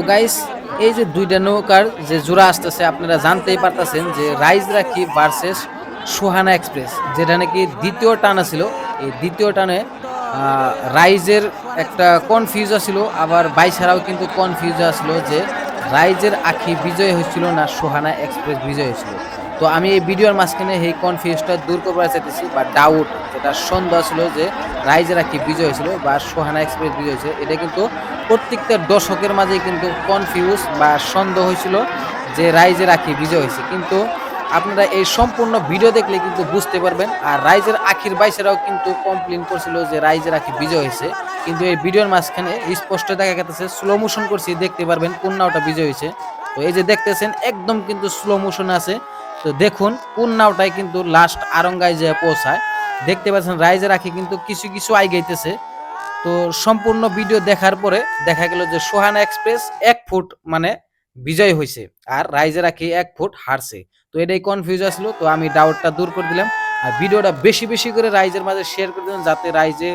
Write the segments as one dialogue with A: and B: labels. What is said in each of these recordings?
A: Guys এই যে দুইটা নৌকার যে জোড়া আসতেছে আপনারা জানতেই পারতেছেন যে রাইজ রাখি ভার্সেস সুহানা এক্সপ্রেস, যেটা নাকি দ্বিতীয় টানা ছিল। এই দ্বিতীয় টানে রাইজের একটা কনফিউজ ছিল, আবার বাইছাড়াও কিন্তু কনফিউজ ছিল যে রাইজের আখি বিজয় হয়েছিল না সুহানা এক্সপ্রেস বিজয় হয়েছিল। তো আমি এই ভিডিওর মাঝখানে এই কনফিউজটা দূর করবার চাইতেছি, বা ডাউট যেটা সন্দেহ ছিল যে রাইজের আখি বিজয় হয়েছিল বা সুহানা এক্সপ্রেস বিজয় হয়েছে, এটা কিন্তু প্রত্যেকটা দর্শকের মাঝে কিন্তু কনফিউজ বা সন্দেহ হয়েছিল যে রাইজের আখি বিজয় হয়েছে। কিন্তু আপনারা এই সম্পূর্ণ ভিডিও দেখলে কিন্তু বুঝতে পারবেন। আর রাইজের আখির বাইসেরাও কিন্তু কমপ্লেন করছিল যে রাইজের আখি বিজয় হয়েছে, কিন্তু এই ভিডিওর মাঝখানে স্পষ্ট দেখা গেছে, স্লো মোশন করছি, দেখতে পারবেন কোন নাওটা বিজয় হয়েছে। তো এই যে দেখতেছেন একদম কিন্তু স্লো মোশন আছে। তো দেখুন কোন নাওটাই কিন্তু লাস্ট আরঙ্গায় যে পৌঁছায়। দেখতে পাচ্ছেন রাইজের আখি কিন্তু কিছু কিছু আইগাইতেছে। তো সম্পূর্ণ ভিডিও দেখার পরে দেখা গেল যে সোহানা এক্সপ্রেস 1 ফুট মানে বিজয় হয়েছে, আর রাইজের আখি 1 ফুট হারছে। তো এটাই কনফিউজ আসলো, তো আমি ডাউটটা দূর করে দিলাম। আর ভিডিওটা বেশি বেশি করে রাইজের মাঝে শেয়ার করে দিলাম, যাতে রাইজে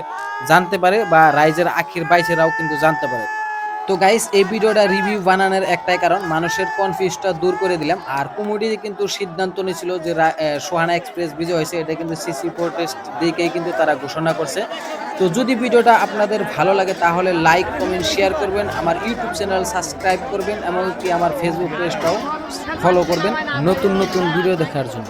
A: জানতে পারে বা রাইজের আখির বাইছেরাও কিন্তু জানতে পারে। তো গাইস এই ভিডিওটা রিভিউ বানানোর একটাই কারণ, মানুষের কনফিউজটা দূর করে দিলাম। আর কমিটি কিন্তু সিদ্ধান্ত নিয়েছিল যে সোহানা এক্সপ্রেস বিজয় হয়েছে, এটা কিন্তু সিসি প্রোটেস্ট দিকেই কিন্তু তারা ঘোষণা করছে। তো যদি ভিডিওটা আপনাদের ভালো লাগে তাহলে লাইক কমেন্ট শেয়ার করবেন, আমার ইউটিউব চ্যানেল সাবস্ক্রাইব করবেন, এমনকি আমার ফেসবুক পেজটাও ফলো করবেন নতুন নতুন ভিডিও দেখার জন্য।